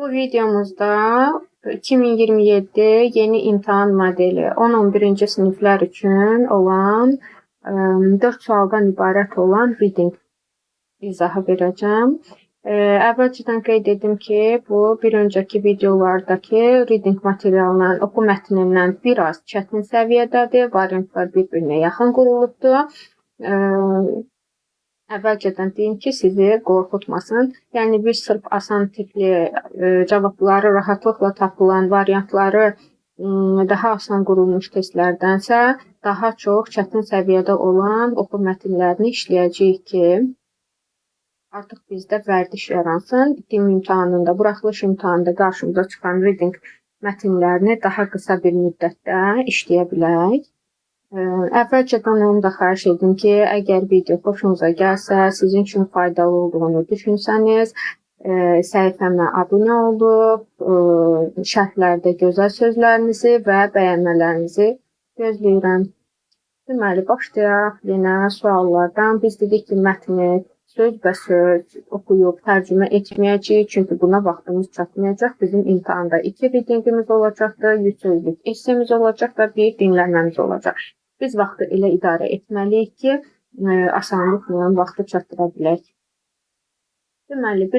Bu videomuzda 2027 yeni imtahan modeli 10-11-ci siniflər üçün olan 4 sualdan ibarət olan reading izahı verəcəm. Əvvəlcədən qeyd edim ki, bu bir öncəki videolardakı reading materialından, oxu mətnindən biraz çətin səviyyədədir. Variantlar bir-birinə yaxın qurulubdur. Əvvəlcədən deyim ki, sizi qorxutmasın. Yəni bir sırf asan tipli cavabları rahatlıqla tapılan variantları daha asan qurulmuş testlərdənsə daha çox çətin səviyyədə olan oxu mətnlərini işləyəcəyik ki, artıq bizdə vərdiş yaransın. İTIM imtahanında, buraxılış imtahanında qarşımıza çıxan reading mətnlərini daha qısa bir müddətdə işləyə bilək. Əvvəlcədən onu da xahiş edim ki, əgər video xoşunuza gəlsə, sizin üçün faydalı olduğunu düşünsəniz, səhifəmə abunə olub, şərhlərdə gözəl sözlərinizi və bəyənmələrinizi gözləyirəm. Deməli, başlayaq yenə suallardan. Biz dedik ki, mətni söz-bə-söz oxuyub tərcümə etməyəcəyik, çünki buna vaxtımız çatmayacaq. Bizim imtahanda 2 readingimiz olacaqdır, 100 sözlük essemiz olacaq və bir dinləməmiz olacaq. Biz vaxtı elə idarə etməliyik ki, asanlıqla vaxtı çatdıra bilək. Deməli,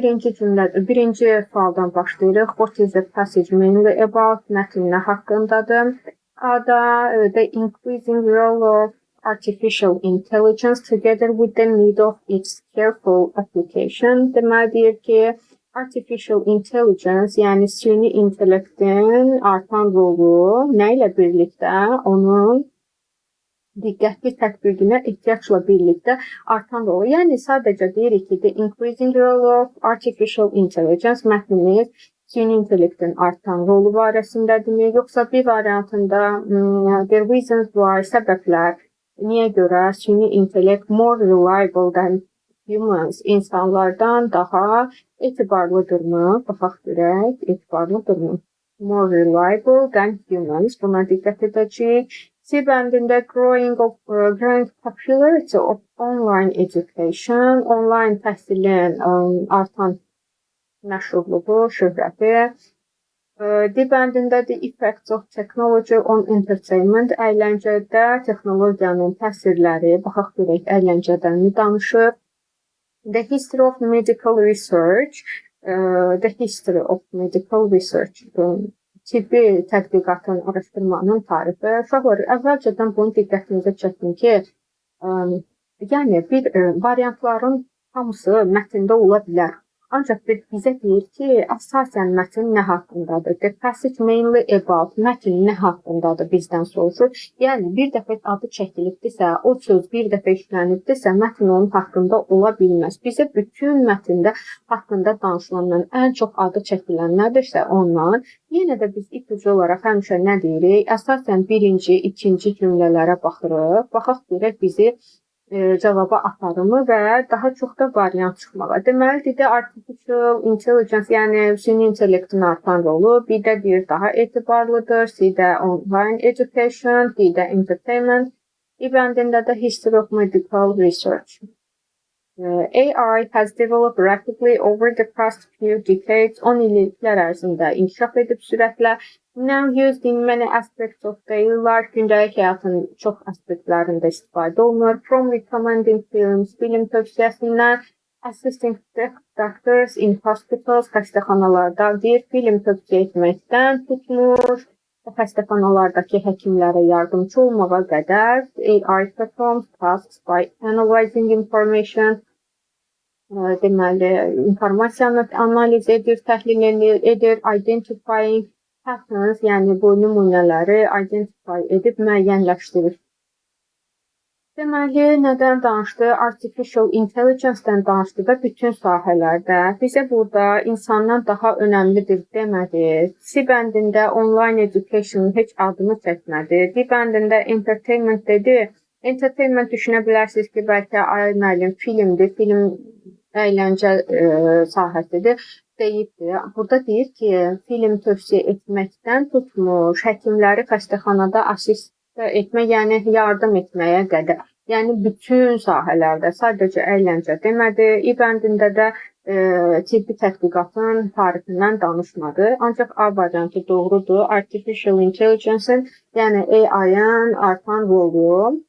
birinci sualdan başlayırıq. What is the passage mainly about? Mətn nə haqqındadır? A-da the increasing role of artificial intelligence together with the need of its careful application. Deməli, deyir ki, artificial intelligence, yəni süni intellektin artan rolu nə ilə birlikdə onun diqqətli tətbiqinə ehtiyacla birlikdə artan rolu. Yəni, sadəcə deyirik ki, the increasing role of artificial intelligence mətnimiz süni intellektin artan rolu barəsindədirmi? Yoxsa bir variantında the reasons why, səbəblər, niyə görə süni intellekt more reliable than humans, insanlardan daha etibarlıdırmı? Baxaq görək, etibarlıdırmı? More reliable than humans. Buna diqqət edəcəyik. C bəndində growing popularity of online education, online təhsilin artan məşhurluğu, şöhrəti. D bəndində the effects of technology on entertainment, əyləncədə texnologiyanın təsirləri, baxaq görək əyləncədən danışır. The history of medical research, tibbi tədqiqatın, araşdırmanın tarixi. Uşaqlar, əvvəlcədən bunu diqqətinizə çəkin ki, yəni bir variantların hamısı mətndə ola bilər. Ancaq bizə deyir ki, əsasən mətn nə haqqındadır? The passage mainly about, mətn nə haqqındadır bizdən soruşur. Yəni, bir dəfə adı çəkilibdirsə, o söz bir dəfə işlənibdirsə, mətn onun haqqında ola bilməz. Bizə bütün mətndə haqqında danışılandan ən çox adı çəkilən nədirsə ondan, yenə də biz ipucu olaraq həmişə nə deyirik? Əsasən birinci, ikinci cümlələrə baxırıq. Baxaq görək bizi cavaba aparımı və daha çox da variant çıxmağa. Deməli, dedə artificial intelligence, yəni süni intellektin artan rolu, bir də deyir daha etibarlıdır, C-də online education, D-də entertainment, E bəndində də history of medical research. AI has developed rapidly over the past few decades. 10 illiklər ərzində inkişaf edib sürətlə. Now used in many aspects of daily life, gündəlik həyatın çox aspektlərində istifadə olunur. From recommending films, film tövsiyəsindən, assisting doctors in hospitals, xəstəxanalarda deyir, film tövsiyə etməkdən tutmuş, xəstəxanalardakı həkimlərə yardımcı olmağa qədər AI performs tasks by analyzing information. Deməli, informasiyanı analiz edir, təhlil edir, identifying patterns, yəni bu nümunələri identify edib müəyyənləşdirir. Deməli, nədən danışdı? Artificial intelligence-dən danışdı da bütün sahələrdə. Bizə burada insandan daha önəmlidir demədi. C bəndində online education heç adını çəkmədi. D bəndində entertainment dedi. Entertainment düşünə bilərsiniz ki, bəlkə ay müəllim filmdir, film əyləncə sahəsidir. Deyibdir. Burada deyir ki, film tövsiyə etməkdən tutmuş, həkimləri xəstəxanada assist etmək, yəni yardım etməyə qədər. Yəni bütün sahələrdə, sadəcə əyləncə demədi. İ bəndində də tibbi tətbiqatın tarixindən danışmadı. Ancaq A variantı doğrudur. Artificial Intelligence-in, yəni AI-ın artan rolu.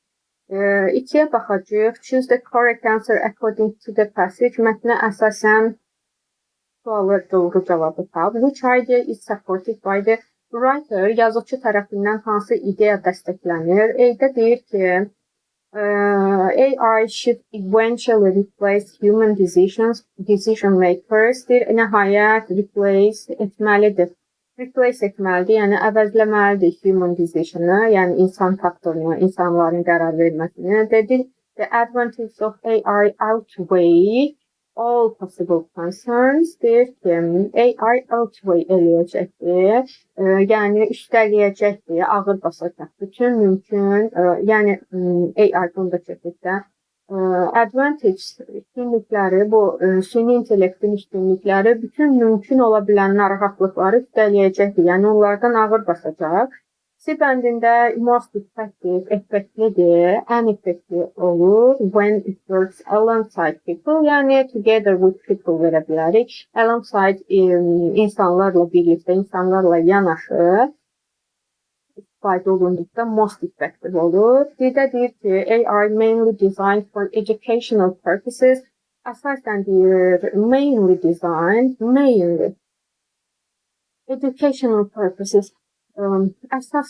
İkiyə baxacağıq. Choose the correct answer according to the passage. Mətnə əsasən sualı doğru cavabı tap. Which idea is supported by the writer? Yazıcı tərəfindən hansı ideya dəstəklənir? A-də deyir ki, AI should eventually replace human decision makers. Nəhayət replace etməlidir. Replace etməlidir, yəni əvəzləməlidir human decision-ı, yəni insan faktorunu, insanların qərar verməsini. Dedi, the advantage of AI outweigh all possible concerns. Deyir ki, AI outweigh eləyəcəkdir, yəni üstələyəcəkdir, ağır basacaq bütün mümkün, yəni AI bunda çəkirsə, advantage üstünlükləri, bu süni intellektin üstünlükləri bütün mümkün ola bilən narahatlıqları üstələyəcəkdir, yəni onlardan ağır basacaq. C bəndində most effective, effektlidir, ən effektiv olur when it works alongside people, yəni together with people verə bilərik. Alongside insanlarla birlikdə, insanlarla yanaşı istifadə olunduqda most effective olur. Bir də deyir ki, AI mainly designed for educational purposes. Əsasən deyir, mainly designed, mainly educational purposes. Əsas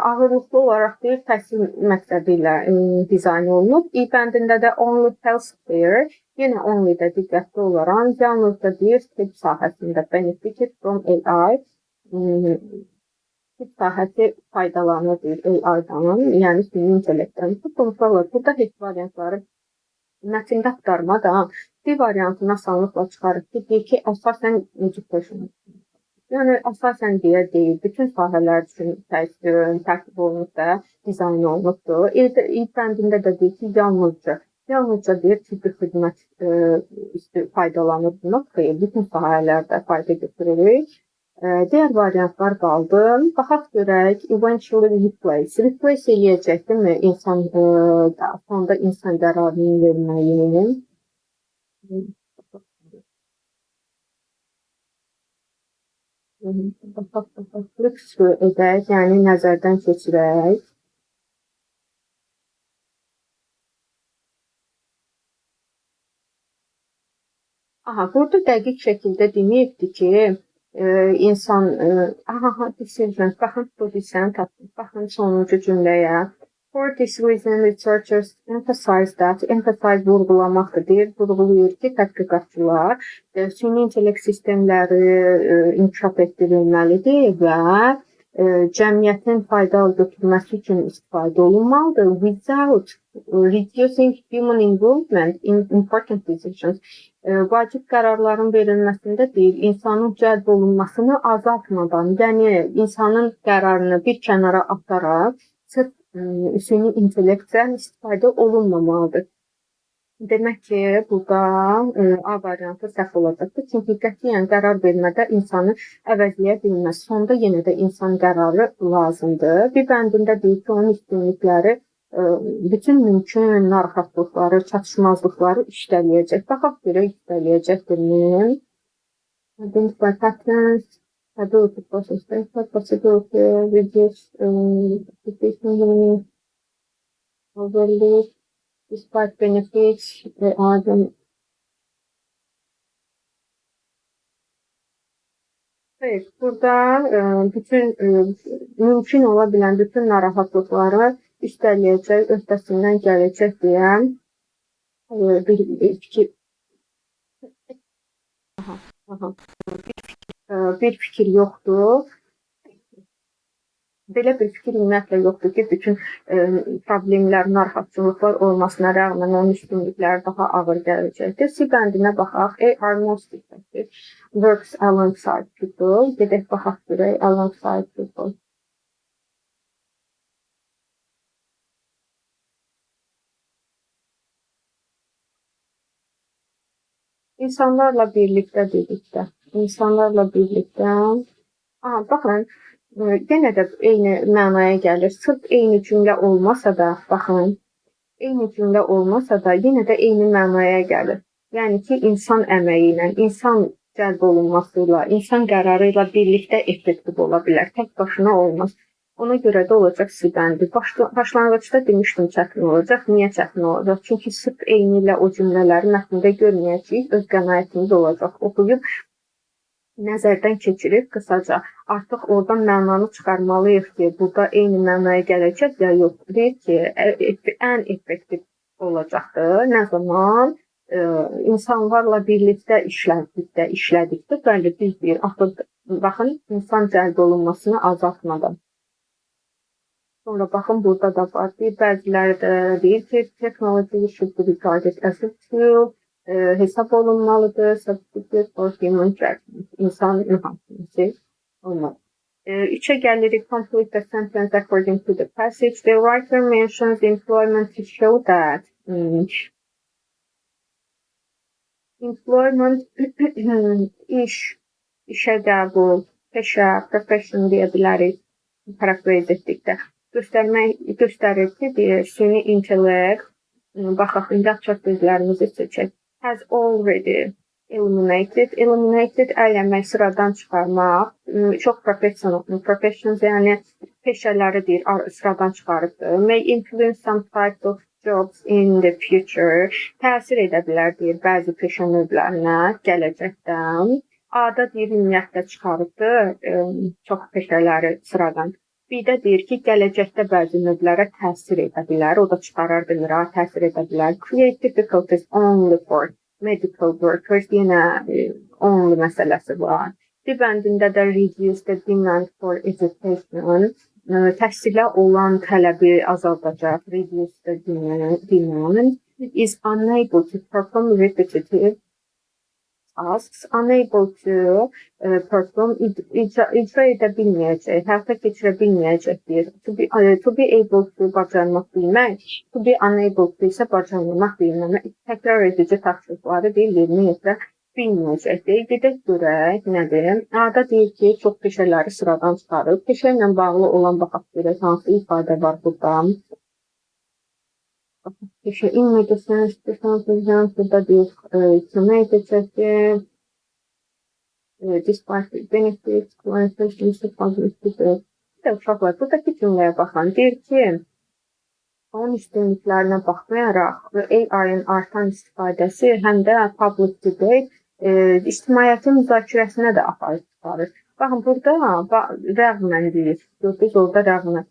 ağırlıqlı olaraq deyir, təhsil məqsədi ilə dizayn olunub. İ bəndində də only healthcare, yenə only də diqqətli olaraq, yalnız da deyir, tibb sahəsində benefited from AI. Tibb sahəsi faydalanır deyir AI-dan, yəni süni intellektdən. Burada heç variantları mətndə axtarmadan D variantını asanlıqla çıxarıb ki, deyir ki, əsasən education. Yəni, əsasən deyil, bütün sahələr üçün tərtib olunub da, dizayn olunubdur. İlk bəndində də deyir ki, yalnızca deyir, tibbi xidmət faydalanır buna, bütün sahələrdə fayda götürürük. Digər variantlar qaldı. Baxaq görək, eventually replace. Replace eləyəcək, deyilmi? Sonda insan qərarını verməyi. Baxaq, edək, yəni nəzərdən keçirək. Burada dəqiq şəkildə deməyibdir ki, insan, baxın, bu desəni tapdım. Baxın sonuncu cümləyə. For this reason, researchers emphasize vurğulamaqdır, deyir, vurğulayır ki, tədqiqatçılar süni intellekt sistemləri inkişaf etdirilməlidir və cəmiyyətin faydalı götürməsi üçün istifadə olunmalıdır. Without reducing human involvement in important decisions. Vacib qərarların verilməsində deyil, insanın cəlb olunmasını azaltmadan, yəni insanın qərarını bir kənara ataraq, sırf süni intellektdən istifadə olunmamalıdır. Demək ki, burada A variantı səhv olacaqdır. Çünki qətiyyən qərar vermədə insanı əvəzləyə bilməz. Sonda yenə də insan qərarı lazımdır. Bir bəndində deyir ki, onun üstünlükləri bütün mümkün narahatlıqları, çatışmazlıqları üstələyəcək. Baxaq görək, üstələyəcəkdirmi? Identify patterns, ability process data, possibility, reduce overload, despite benefits, evet, burada bütün mümkün ola bilən bütün narahatlıqları üstələyəcək, öhdəsindən gələcək deyən bir fikir yoxdur. Belə bir fikir ümumiyyətlə yoxdur ki, bütün problemlər, narahatçılıqlar olmasına rəğmən onun üstünlükləri daha ağır gələcəkdir. C bəndinə baxaq. AI most effective works alongside people. Gedək baxaq görək, alongside people. İnsanlarla birlikdə dedikdə. İnsanlarla birlikdə. Baxın, yenə də eyni mənaya gəlir. Sırf eyni cümlə olmasa da, baxın, eyni cümlə olmasa da yenə də eyni mənaya gəlir. Yəni ki, insan əməyi ilə, insan cəlb olunmasıyla, insan qərarı ilə birlikdə effektiv ola bilər. Tək başına olmaz. Ona görə də olacaq sizdən. Başlanğıcda demişdim çətin olacaq. Niyə çətin olacaq? Çünki sırf eyni ilə o cümlələri mətndə görməyəcəyik. Öz qənaətimiz olacaq. Oxuyub nəzərdən keçirib qısaca artıq oradan mənanı çıxarmalıyıq ki, burada eyni mənaya gələcək ya yox. Deyir ki, ən effektiv olacaqdır. Nə zaman insanlarla birlikdə işlədikdə, bəli, biz deyir, axı baxın, insan cəlb olunmasını azaltmadan. Sonra baxın, burada da var, bəziləri də deyir ki, technology should be regarded as a tool, hesab olunmalıdır, substitute for human judgment, insan mühakimesi olmalı. Üçə gəlirik, complete the sentence according to the passage. The writer mentions employment to show that employment, işə qəbul, peşə, profession deyə bilərik, paraphrase etdikdə. Göstərir ki, süni intellekt, baxaq, indi açaq gözlərimizi seçək. Has already eliminated əyləmək, sıradan çıxarmaq, çox professions, yəni peşələri deyir, sıradan çıxarıbdır. May influence some types of jobs in the future, təsir edə bilər deyir bəzi peşə növlərinə gələcəkdən. A-da deyir ümumiyyətlə çıxarıbdır, çox peşələri sıradan. B-də deyir ki, gələcəkdə bəzi növlərə təsir edə bilər, o da çıxarar demir, təsir edə bilər. Create difficulties only for medical workers, yenə only məsələsi var. Bəndində də reduce the demand for education, təhsilə olan tələbi azaldacaq, reduce the demand, is unable to perform repetitive tasks, unable to perform, icra edə bilməyəcək, həyata keçirə bilməyəcək deyir. To be able to bacarmaq bilmək, to be unable to isə bacarmaq bilməmək, təkrar edici tapşırıqları deyir, yerinə yetirə bilməyəcək deyir. Gedək görək, nədir? A-da deyir ki, çox peşələri sıradan çıxarıb. Peşə ilə bağlı olan baxaq görək, hansı ifadə var burada? Peşə in medicine, burada deyir, kömək edəcəkdir. Despite benefits, uşaqlar, buradakı cümləyə baxan deyir ki, onun üstünlüklərinə baxmayaraq AI-ın artan istifadəsi həm də public debate, ictimaiyyətin müzakirəsinə də aparıb çıxarır. Baxın, burada rəğmən deyir, gördünüz orada rəğmən,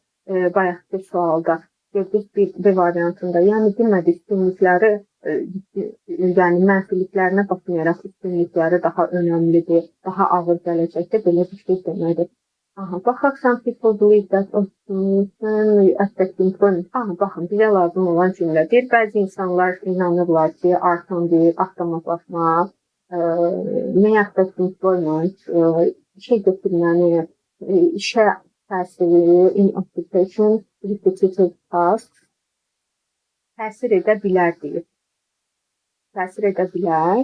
bayaqki sualda. B variantında, yəni demədi üstünlükləri, yəni mənfiliklərinə baxmayaraq üstünlükləri daha önəmlidir, daha ağır gələcəkdə belə bir şey demədi. Baxaq, some people believe that optimism affect employment. Baxın, bizə lazım olan cümlə deyir, bəzi insanlar inanırlar ki, artan deyir, avtomatlaşma, may affect employment, işə götürməni, işə təsiri, in occupation, repetitive tasks, təsir edə bilər deyir. Təsir edə bilər.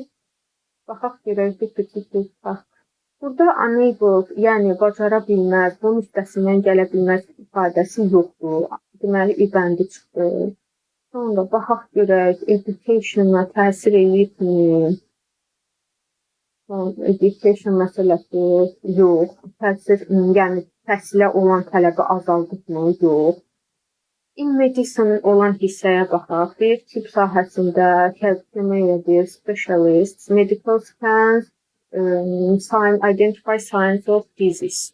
Baxaq görək, repetitive tasks. Burada unable, yəni bacara bilməz, bunun üstəsindən gələ bilməz ifadəsi yoxdur. Deməli, bəndi çıxdı. Sonra baxaq görək, education-a təsir edibmi? Education məsələsi yox. Təsir, yəni təhsilə olan tələbi azaldıqmı? Yox. In medicine olan hissəyə baxaq. Deyir, tibb sahəsində kömək edir, specialists, medical scans, identify signs of disease.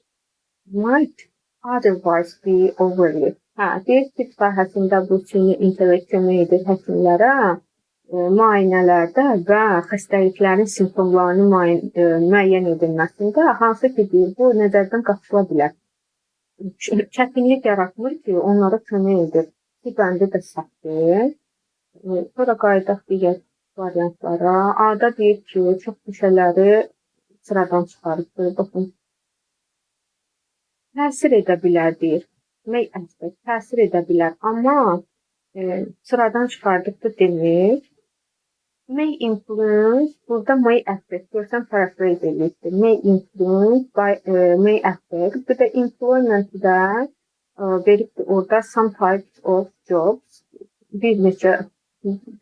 Might otherwise be overlooked. Deyir, tibb sahəsində bu süni intellekt kömək edir həkimlərə müayinələrdə və xəstəliklərin simptomlarını müəyyən edilməsində, hansı ki, deyir, bu nəzərdən qaçıla bilər. Çətinlik yaratmır ki, onlara kömək edir. Bəndi də səhvdir. Sonra qayıdaq digər variantlara. A-da deyir ki, çox peşələri sıradan çıxarıbdır. Baxın. Təsir edə bilər deyir. May affect, təsir edə bilər. Amma sıradan çıxardıqdır demir. May influence, burada may affect, görsən paraphrase edilmişdir. May influence, may affect. Bu da employment-də veribdir orada some types of jobs, bir neçə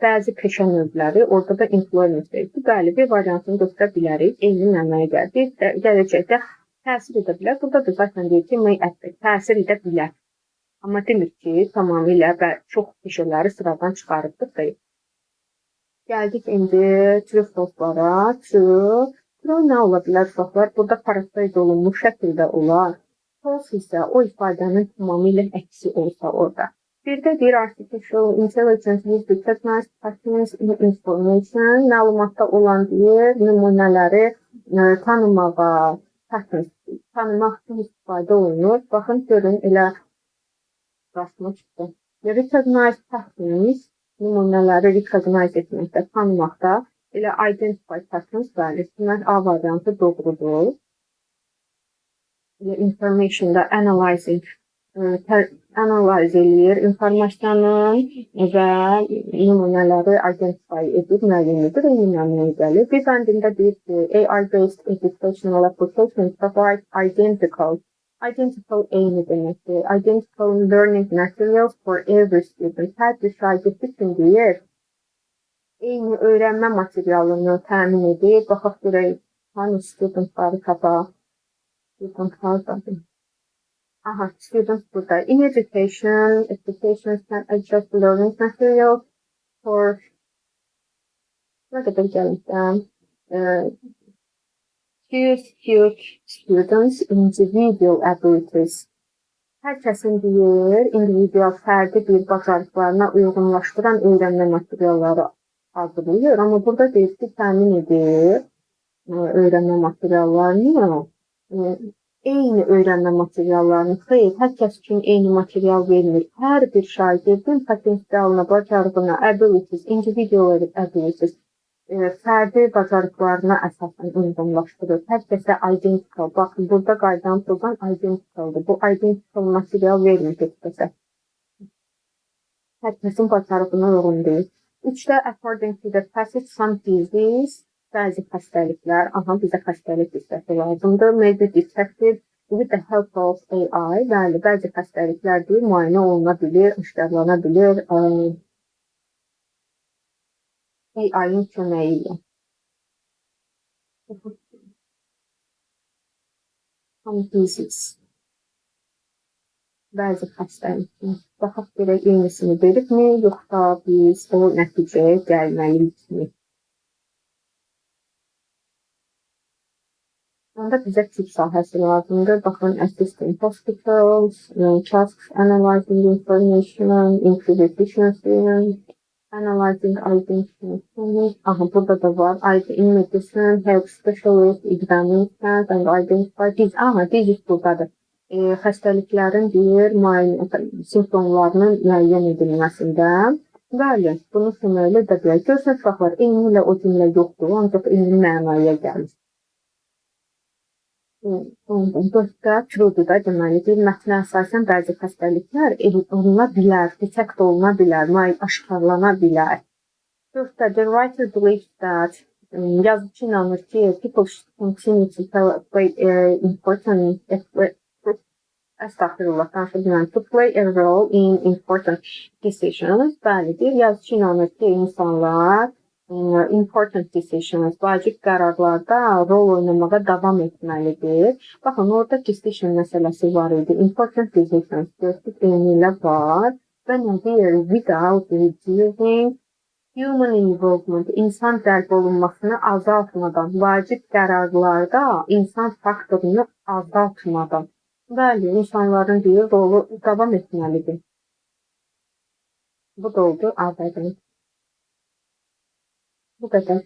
bəzi peşə növləri, orada da employment verib. Bəli, bir variantını götürə bilərik. Eyni mənaya gəlir. Gələcəkdə təsir edə bilər. Burada da zaten deyir ki, may affect, təsir edə bilər. Amma demir ki, tamamilə və çox peşələri sıradan çıxarıbdır, xeyr. Gəldik indi true false-lara. True nə ola bilər uşaqlar? Burada parafraze olunmuş şəkildə olar. False isə o ifadənin tamamilə əksi olsa orada. Bir də deyir artificial intelligence with recognized patterns in information. Məlumatda olan deyir, nümunələri tanımağa, tanımaqdan istifadə olunur. Baxın, görün, elə rastıma çıxdı. Recognized patterns, nümunələri recognize etməkdə, tanımaqda, elə identify patterns, bəli, A variantı doğrudur. Elə informationda analyzing, analiz eləyir informasiyanın və nümunələri identify edir, müəyyən edir, eyni mənaya gəlir. Bir bəndində deyir ki, AI-based educational applications provide identical eyni deməkdir. Identical learning materials for every student. Hər bir şagird üçün deyir, eyni öyrənmə materialını təmin edir. Baxaq görək, hanı studentları tapaq. Aha, students burada. In education, applications can adjust learning materials for nə qədər gəlmişəm. Suit students individual abilities. Hər kəsin deyir, individual fərdi bir bacarıqlarına uyğunlaşdıran öyrənmə materialları hazırlayır. Amma burada deyir ki, təmin edir öyrənmə materiallarını, eyni öyrənmə materiallarını, xeyr, hər kəs üçün eyni material vermir. Hər bir şagirdin potensialına, bacarığına, abilities, individual abilities, fərdi bacarıqlarına əsasən uyğunlaşdırır. Hər kəsə identical. Baxın, burada qaydan proqram identicaldır. Bu identical material vermir heç kəsə. Hər kəsin bacarığına uyğun deyil. 3-də according to the passage, some disease, bəzi xəstəliklər, bizə xəstəlik hissəsi lazımdır. May be detected with the help of AI. Bəli, bəzi xəstəliklər deyil, müayinə oluna bilir, aşkarlana bilir AI-in köməyi ilə. Some disease, bəzi xəstəliklər. Baxaq görək, eynisini veribmi, yoxsa biz o nəticəyə gəlməliyik. Onda bizə tip sahəsi lazımdır. Baxın, assisting hospitals, tasks, analyzing information, improve efficiency, analyzing identity. Burada da var. In medicine, help specialist, examine and identify. Disease buradadır. Xəstəliklərin deyir, simptomlarının müəyyən edilməsində. Bəli, bunu deməli də bilər. Görsən, uşaqlar, eyni ilə o cümlə yoxdur, ancaq eyni mənaya gəlir. Dörtdə truedur da, deməlidir, mətnə əsasən bəzi xəstəliklər oluna bilər, detect oluna bilər, aşkarlana bilər. Dörtdə, the writer believes that, yazıcı inanır ki, people should continue to play important, to play a role in important decisions. Bəlidir, yazıcı inanır ki, insanlar important decisions, vacib qərarlarda rol oynamağa davam etməlidir. Baxın, orada decision məsələsi var idi. Important decisions gördük, eyni ilə var. Və nə deyir? Without reducing human involvement, insan cəlb olunmasını azaltmadan, vacib qərarlarda insan faktorunu azaltmadan. Bəli, insanların deyir, rolu davam etməlidir. Bu da oldu, abadın. Bu qədər.